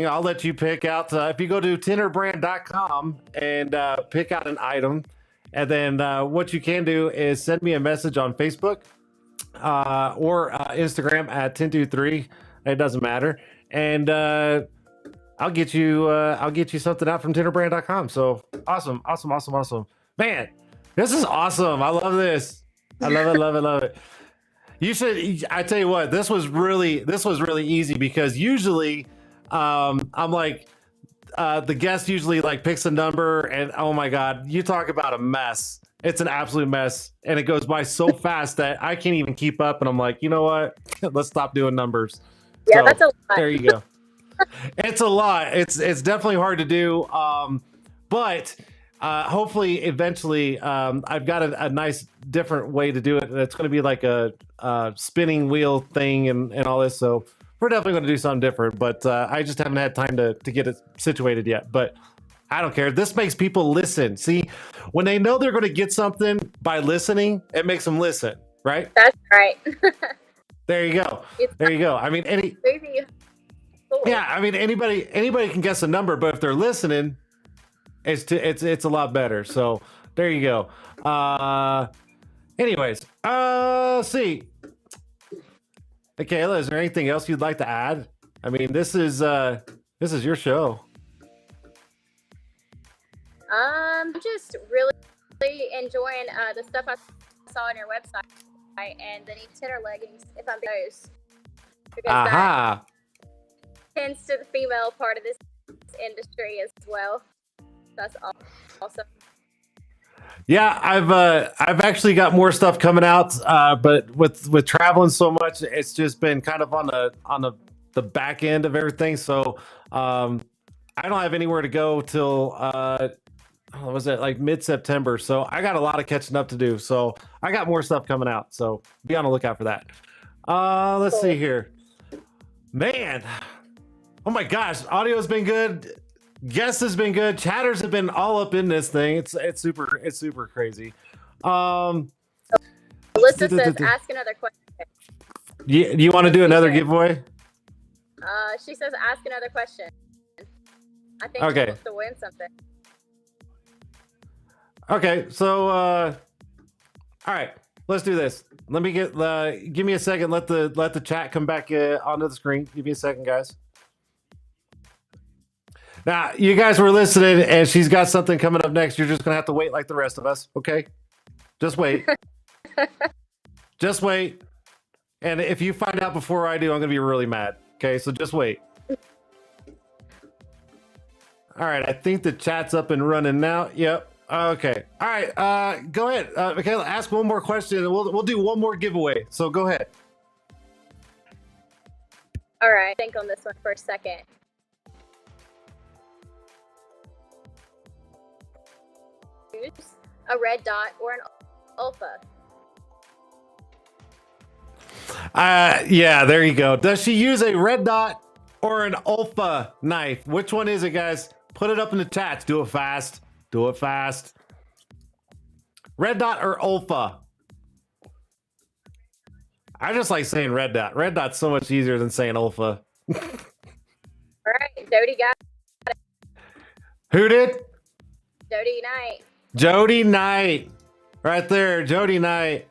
I'll let you pick out. If you go to tinterbrand.com and pick out an item, and then what you can do is send me a message on Facebook or Instagram at Tint'er. It doesn't matter. And I'll get you something out from tinterbrand.com. So awesome. Man, this is awesome. I love this. I love it. You should, I tell you what, this was really easy, because usually I'm like the guest usually like picks a number, and oh my God, you talk about a mess. It's an absolute mess, and it goes by so fast that I can't even keep up. And I'm like, you know what? Let's stop doing numbers. Yeah, So, that's a lot. there you go. It's a lot. It's definitely hard to do. But hopefully, eventually, I've got a nice different way to do it. It's going to be like a spinning wheel thing and all this. So we're definitely going to do something different. But I just haven't had time to get it situated yet. But I don't care. This makes people listen. See, when they know they're going to get something by listening, it makes them listen, right? That's right. There you go. There you go. I mean, yeah, I mean, anybody can guess a number, but if they're listening, it's a lot better. So there you go. Anyways, let's see. Michaela, is there anything else you'd like to add? I mean, this is your show. I'm just really enjoying the stuff I saw on your website and the new Tint'er leggings, if I'm those. Because that tends to the female part of this industry as well. That's awesome. Yeah, I've actually got more stuff coming out, but with traveling so much, it's just been kind of on the back end of everything. So I don't have anywhere to go till was it like mid-September? So I got a lot of catching up to do. So I got more stuff coming out. So be on the lookout for that. Let's see here, man. Oh my gosh, audio's been good. Guests has been good. Chatters have been all up in this thing. It's super crazy. Alyssa says, ask another question. You want to do another giveaway? She says, ask another question. I think okay. she wants to win something. Okay, so all right, let's do this. Let me get give me a second. Let the chat come back onto the screen. Give me a second, guys. Now, you guys were listening, and she's got something coming up next. You're just gonna have to wait like the rest of us, okay? Just wait. Just wait. And if you find out before I do, I'm gonna be really mad. Okay, so just wait. All right, I think the chat's up and running now. Yep. Okay. All right. Go ahead, Michaela. Ask one more question, and we'll do one more giveaway. So go ahead. All right. Think on this one for a second. A red dot or an alpha? Yeah, there you go. Does she use a red dot or an alpha knife? Which one is it, guys? Put it up in the chats. Do it fast. Do it fast. Red dot or alpha? I just like saying red dot. Red dot's so much easier than saying alpha. All right, Jody got it. Who did? Jody Knight. Jody Knight, right there, Jody Knight.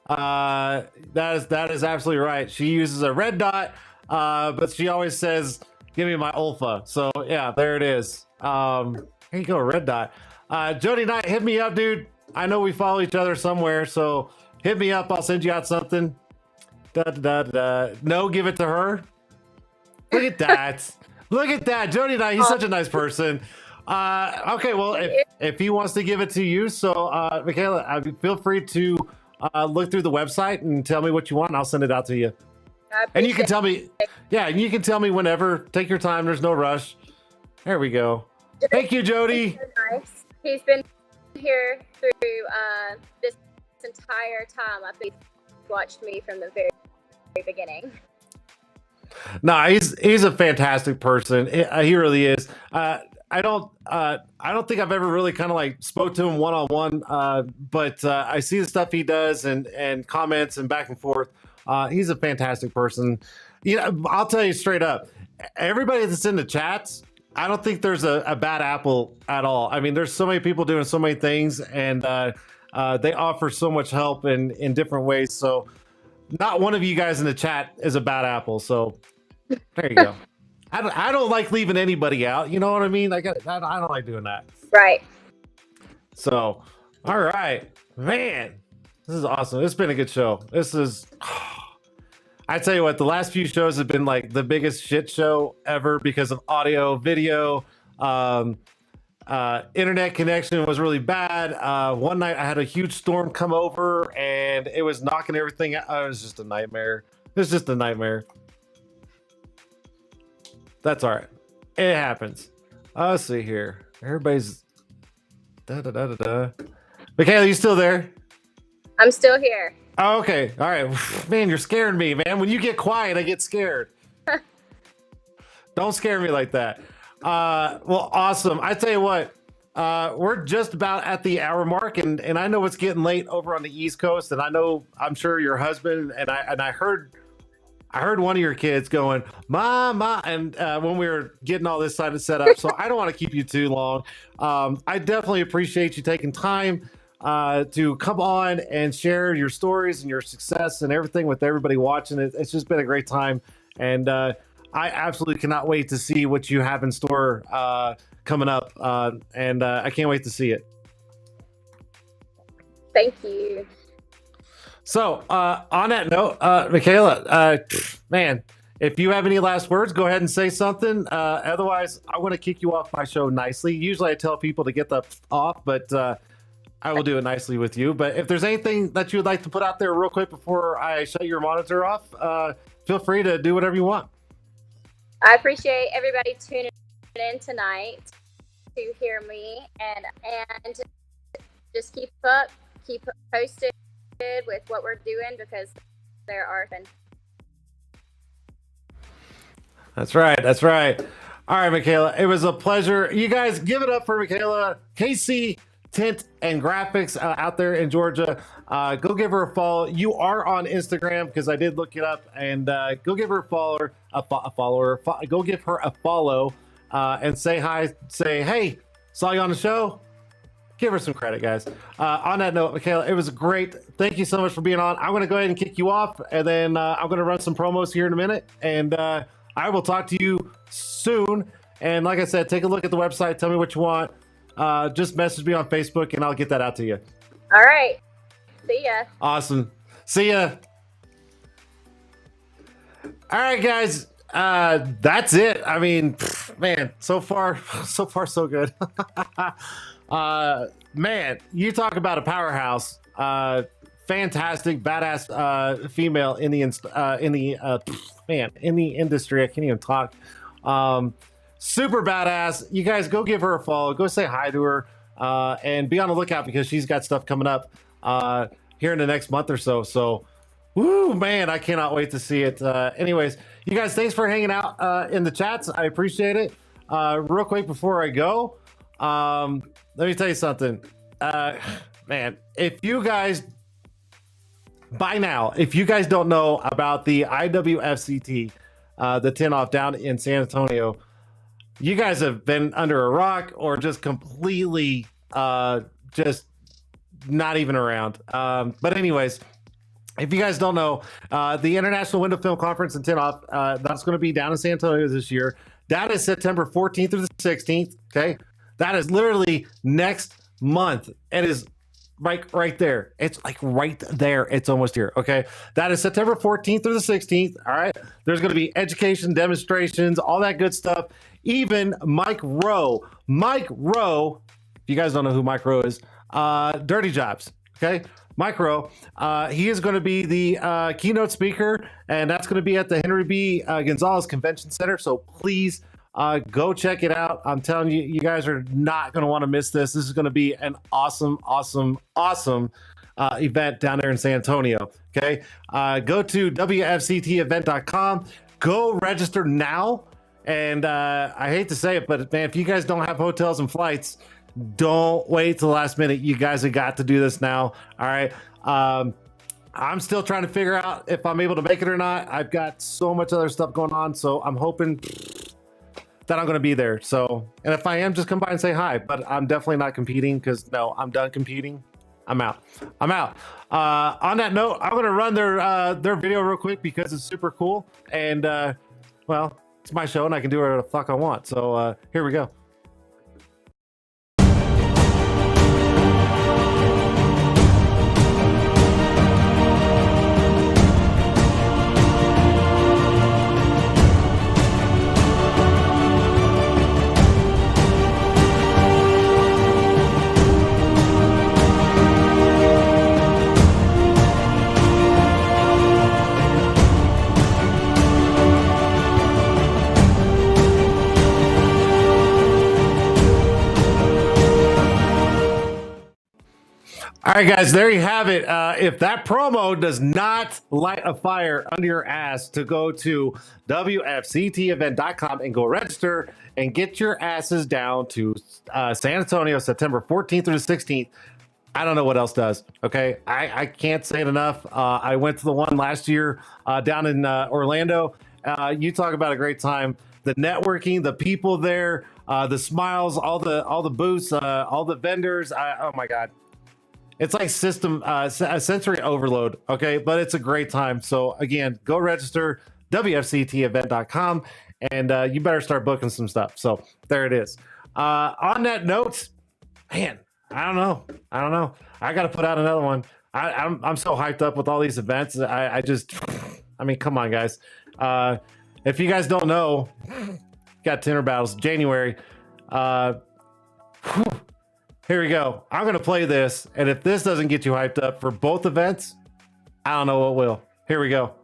That is absolutely right. She uses a red dot, but she always says, "Give me my alpha." So yeah, there it is. Here you go, red dot. Jody Knight, hit me up, dude. I know we follow each other somewhere, so hit me up. I'll send you out something. No, give it to her. Look at that. Look at that, Jody Knight. He's such a nice person. Okay, well, if he wants to give it to you, so Michaela, feel free to look through the website and tell me what you want, and I'll send it out to you. And you can tell me, yeah, and you can tell me whenever. Take your time. There's no rush. There we go. Thank you, Jody. So nice. He's been here through this entire time. I think he's watched me from the very beginning. No, he's a fantastic person. He really is. I don't think I've ever really kind of like spoke to him one on one. But I see the stuff he does and comments and back and forth. He's a fantastic person. You know, I'll tell you straight up. Everybody that's in the chats, I don't think there's a bad apple at all. I mean, there's so many people doing so many things, and they offer so much help in different ways. So, not one of you guys in the chat is a bad apple. So, there you go. I don't like leaving anybody out. You know what I mean? I don't like doing that. Right. So, all right, man, this is awesome. It's been a good show. This is. I tell you what, the last few shows have been like the biggest shit show ever because of audio, video, internet connection was really bad. One night I had a huge storm come over and it was knocking everything out. It was just a nightmare. It was just a nightmare. That's all right. It happens. Let's see here. Everybody's Michaela, you still there? I'm still here. Oh, okay. All right. Man, you're scaring me, man. When you get quiet, I get scared. Don't scare me like that. Well, awesome. I tell you what, we're just about at the hour mark, and I know it's getting late over on the East Coast, and I'm sure your husband and I heard one of your kids going, "Mama," and when we were getting all this side set up, so I don't want to keep you too long. I definitely appreciate you taking time to come on and share your stories and your success and everything with everybody watching. It's just been a great time, and I absolutely cannot wait to see what you have in store coming up, and I can't wait to see it. Thank you. So on that note, Michaela, man, if you have any last words, go ahead and say something. Otherwise, I want to kick you off my show nicely. Usually I tell people to get the off, but I will do it nicely with you. But if there's anything that you would like to put out there real quick before I shut your monitor off, feel free to do whatever you want. I appreciate everybody tuning in tonight to hear me, and just keep posted with what we're doing, because there are things. That's right. That's right. All right, Michaela, it was a pleasure. You guys give it up for Michaela, KC Tint and Graphics out there in Georgia. Go give her a follow. You are on Instagram, because I did look it up, and go give her a follower. Go give her a follow and say hi. Say, hey, saw you on the show. Give her some credit, guys. On that note, Michaela, it was great. Thank you so much for being on. I'm going to go ahead and kick you off, and then I'm going to run some promos here in a minute, and I will talk to you soon. And like I said, take a look at the website. Tell me what you want. Just message me on Facebook, and I'll get that out to you. All right. See ya. Awesome. See ya. All right, guys. That's it. I mean, man, so far so good. Man, you talk about a powerhouse. Fantastic, badass female in the industry. I can't even talk. Super badass. You guys go give her a follow. Go say hi to her, and be on the lookout, because she's got stuff coming up here in the next month or so. So, woo, man, I cannot wait to see it. Anyways, you guys, thanks for hanging out in the chats. I appreciate it. Real quick before I go, let me tell you something. Man, if you guys don't know about the IWFCT, the 10 off down in San Antonio, you guys have been under a rock, or just completely just not even around. But anyways, if you guys don't know, the International Window Film Conference in 10 off, that's going to be down in San Antonio this year. That is September 14th through the 16th. Okay. That is literally next month. It is like right there. It's like right there. It's almost here. Okay. That is September 14th through the 16th. All right. There's going to be education, demonstrations, all that good stuff. Even Mike Rowe, if you guys don't know who Mike Rowe is, Dirty Jobs. Okay. Mike Rowe, he is going to be the keynote speaker, and that's going to be at the Henry B. Gonzalez Convention Center. So please Go check it out. I'm telling you, you guys are not going to want to miss this. This is going to be an awesome, awesome, awesome event down there in San Antonio. Okay. Go to wfctevent.com. Go register now. And I hate to say it, but man, if you guys don't have hotels and flights, don't wait till the last minute. You guys have got to do this now. All right. I'm still trying to figure out if I'm able to make it or not. I've got so much other stuff going on, so I'm hoping that I'm going to be there. So, and if I am, just come by and say hi. But I'm definitely not competing because no, I'm done competing. I'm out. I'm out. On that note, I'm going to run their video real quick because it's super cool. And well, it's my show and I can do whatever the fuck I want. So here we go. All right, guys, there you have it. If that promo does not light a fire under your ass to go to wfctevent.com and go register and get your asses down to San Antonio, September 14th through the 16th, I don't know what else does. Okay, I can't say it enough. I went to the one last year down in Orlando. You talk about a great time. The networking, the people there, the smiles, all the booths, all the vendors. Oh my God. It's like sensory overload, okay? But it's a great time. So again, go register, wfctevent.com, and you better start booking some stuff. So there it is. On that note, man, I don't know. I got to put out another one. I'm so hyped up with all these events. I mean, come on, guys. If you guys don't know, got Tint'er battles January. Here we go. I'm going to play this, and if this doesn't get you hyped up for both events, I don't know what will. Here we go.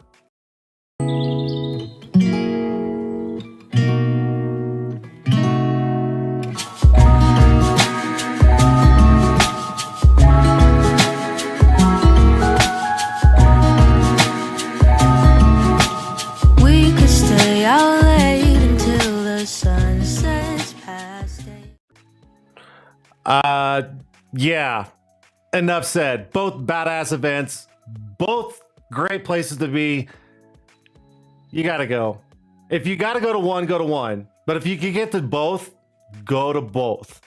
We could stay out late until the sun sets past it. Yeah, enough said. Both badass events, both great places to be. You gotta go. If you gotta go to one, go to one. But if you can get to both, go to both.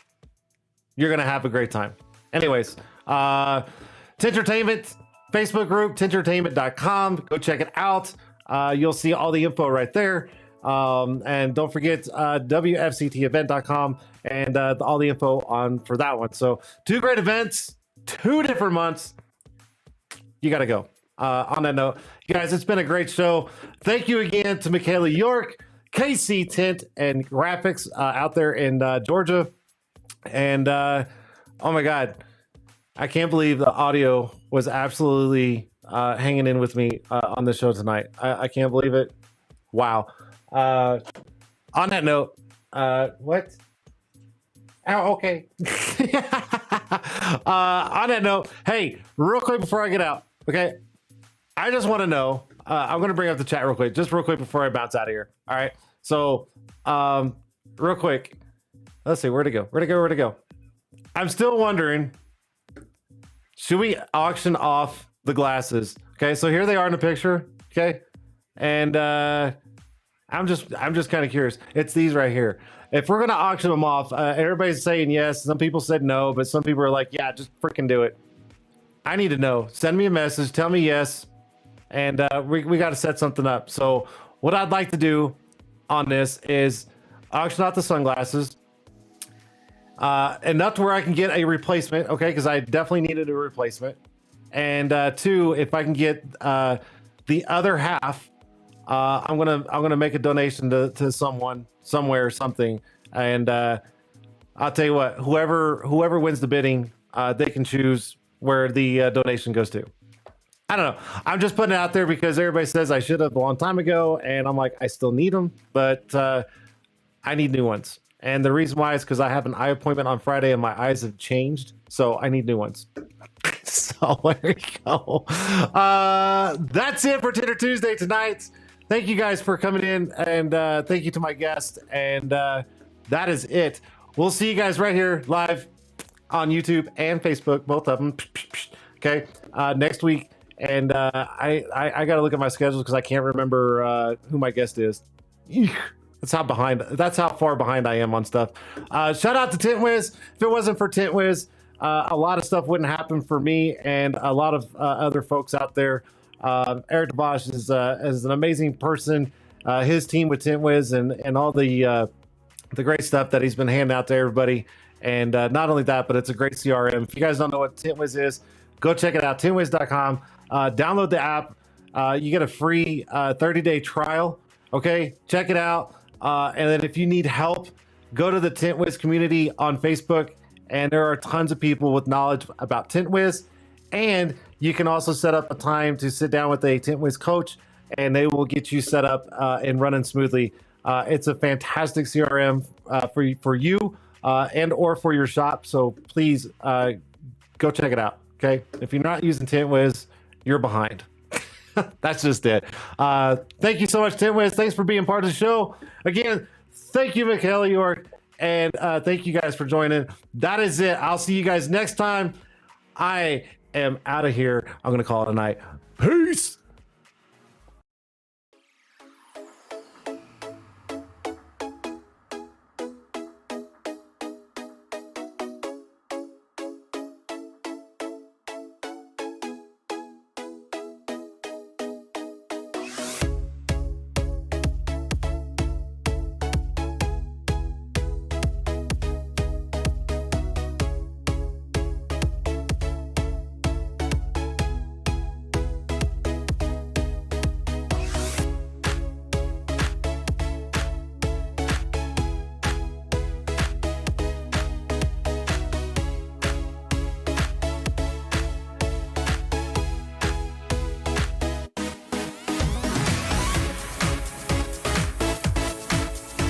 You're gonna have a great time. Anyways, Tint'ertainment Facebook group, tint'ertainment.com. Go check it out. You'll see all the info right there. And don't forget wfctevent.com and all the info on for that one. So 2 great events, 2 different months. You got to go. On that note, guys, it's been a great show. Thank you again to Michaela York, KC Tint and Graphics out there in Georgia. And oh my God, I can't believe the audio was absolutely hanging in with me on the show tonight. I can't believe it. Wow. On that note, what? Oh, okay. On that note, hey, real quick before I get out, okay? I just want to know, I'm going to bring up the chat real quick, just real quick before I bounce out of here. All right. So, real quick, let's see, where'd it go? I'm still wondering, should we auction off the glasses? Okay. So here they are in the picture. Okay. And, I'm just kind of curious. It's these right here. If we're going to auction them off, everybody's saying yes. Some people said no, but some people are like, yeah, just freaking do it. I need to know. Send me a message. Tell me yes. And we got to set something up. So what I'd like to do on this is auction out the sunglasses. Enough to where I can get a replacement. Okay. Because I definitely needed a replacement. And 2, if I can get the other half, I'm gonna make a donation to someone somewhere or something, and I'll tell you what, whoever wins the bidding, they can choose where the donation goes to. I don't know. I'm just putting it out there because everybody says I should have a long time ago, and I'm like, I still need them, but I need new ones. And the reason why is because I have an eye appointment on Friday and my eyes have changed. So I need new ones. So there you go. That's it for Tint'er Tuesday tonight. Thank you guys for coming in, and thank you to my guest. And that is it. We'll see you guys right here live on YouTube and Facebook, both of them. Okay, next week. And I got to look at my schedule because I can't remember who my guest is. That's how far behind I am on stuff. Shout out to Tint'wiz. If it wasn't for Tint'wiz, a lot of stuff wouldn't happen for me and a lot of other folks out there. Eric DeBosch is an amazing person. His team with Tint'wiz and all the great stuff that he's been handing out to everybody. And not only that, but it's a great CRM. If you guys don't know what Tint'wiz is, go check it out. Tint'wiz.com. Download the app. You get a free 30-day trial. Okay, check it out. And then if you need help, go to the Tint'wiz community on Facebook. And there are tons of people with knowledge about Tint'wiz. And you can also set up a time to sit down with a Tint'wiz coach, and they will get you set up and running smoothly. It's a fantastic CRM for you and or for your shop. So please go check it out. Okay, if you're not using Tint'wiz, you're behind. That's just it. Thank you so much, Tint'wiz. Thanks for being part of the show. Again, thank you, Michaela York. And thank you guys for joining. That is it. I'll see you guys next time. I am out of here. I'm going to call it a night. Peace.